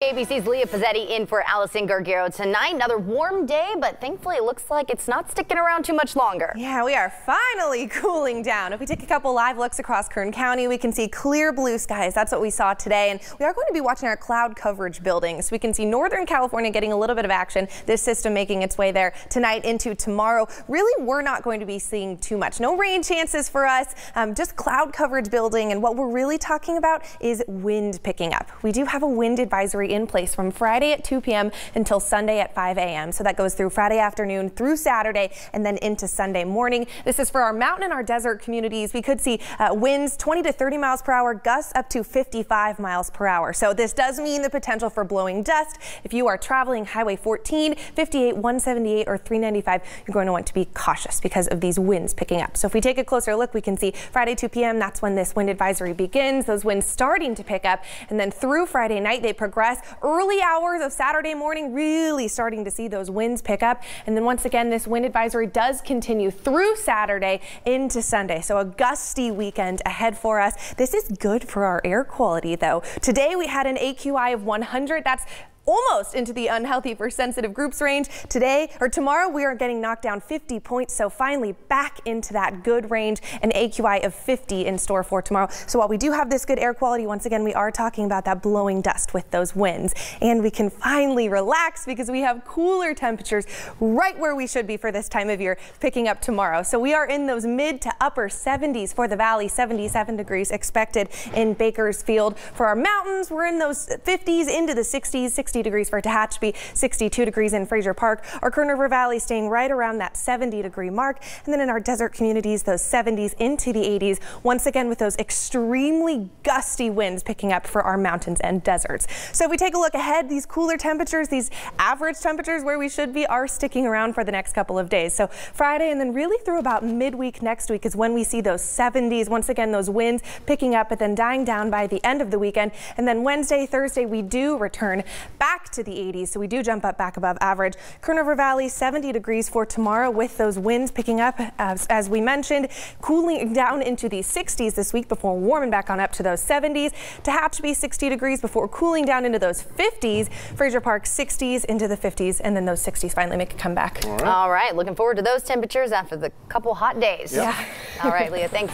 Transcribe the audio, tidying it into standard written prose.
ABC's Leah Pizzetti in for Allison Gargaro tonight. Another warm day, but thankfully it looks like it's not sticking around too much longer. Yeah, we are finally cooling down. If we take a couple live looks across Kern County, we can see clear blue skies. That's what we saw today. And we are going to be watching our cloud coverage building. So we can see Northern California getting a little bit of action. This system making its way there tonight into tomorrow. Really, we're not going to be seeing too much. No rain chances for us, just cloud coverage building. And what we're really talking about is wind picking up. We do have a wind advisory in place from Friday at 2 p.m. until Sunday at 5 a.m. So that goes through Friday afternoon through Saturday and then into Sunday morning. This is for our mountain and our desert communities. We could see winds 20 to 30 miles per hour, gusts up to 55 miles per hour. So this does mean the potential for blowing dust. If you are traveling Highway 14, 58, 178, or 395, you're going to want to be cautious because of these winds picking up. So if we take a closer look, we can see Friday 2 p.m. That's when this wind advisory begins. Those winds starting to pick up, and then through Friday night they progress. Early hours of Saturday morning, really starting to see those winds pick up. And then once again, this wind advisory does continue through Saturday into Sunday. So a gusty weekend ahead for us. This is good for our air quality, though. Today we had an AQI of 100. That's almost into the unhealthy for sensitive groups range. Today or tomorrow we are getting knocked down 50 points, so finally back into that good range, an AQI of 50 in store for tomorrow. So while we do have this good air quality, once again we are talking about that blowing dust with those winds, and we can finally relax because we have cooler temperatures right where we should be for this time of year picking up tomorrow. So we are in those mid to upper 70s for the valley, 77 degrees expected in Bakersfield. For our mountains, we're in those 50s into the 60s, 60 degrees for Tehachapi, 62 degrees in Fraser Park. Our Kern River Valley staying right around that 70-degree mark. And then in our desert communities, those 70s into the 80s, once again with those extremely gusty winds picking up for our mountains and deserts. So if we take a look ahead, these cooler temperatures, these average temperatures where we should be, are sticking around for the next couple of days. So Friday and then really through about midweek next week is when we see those 70s. Once again, those winds picking up but then dying down by the end of the weekend. And then Wednesday, Thursday, we do return back to the 80s, so we do jump up back above average. Kern River Valley 70 degrees for tomorrow with those winds picking up as we mentioned, cooling down into the 60s this week before warming back on up to those 70s. Tehachapi 60 degrees before cooling down into those 50s. Fraser Park 60s into the 50s, and then those 60s finally make a comeback. All right, looking forward to those temperatures after the couple hot days. Yeah. All right, Leah, thanks.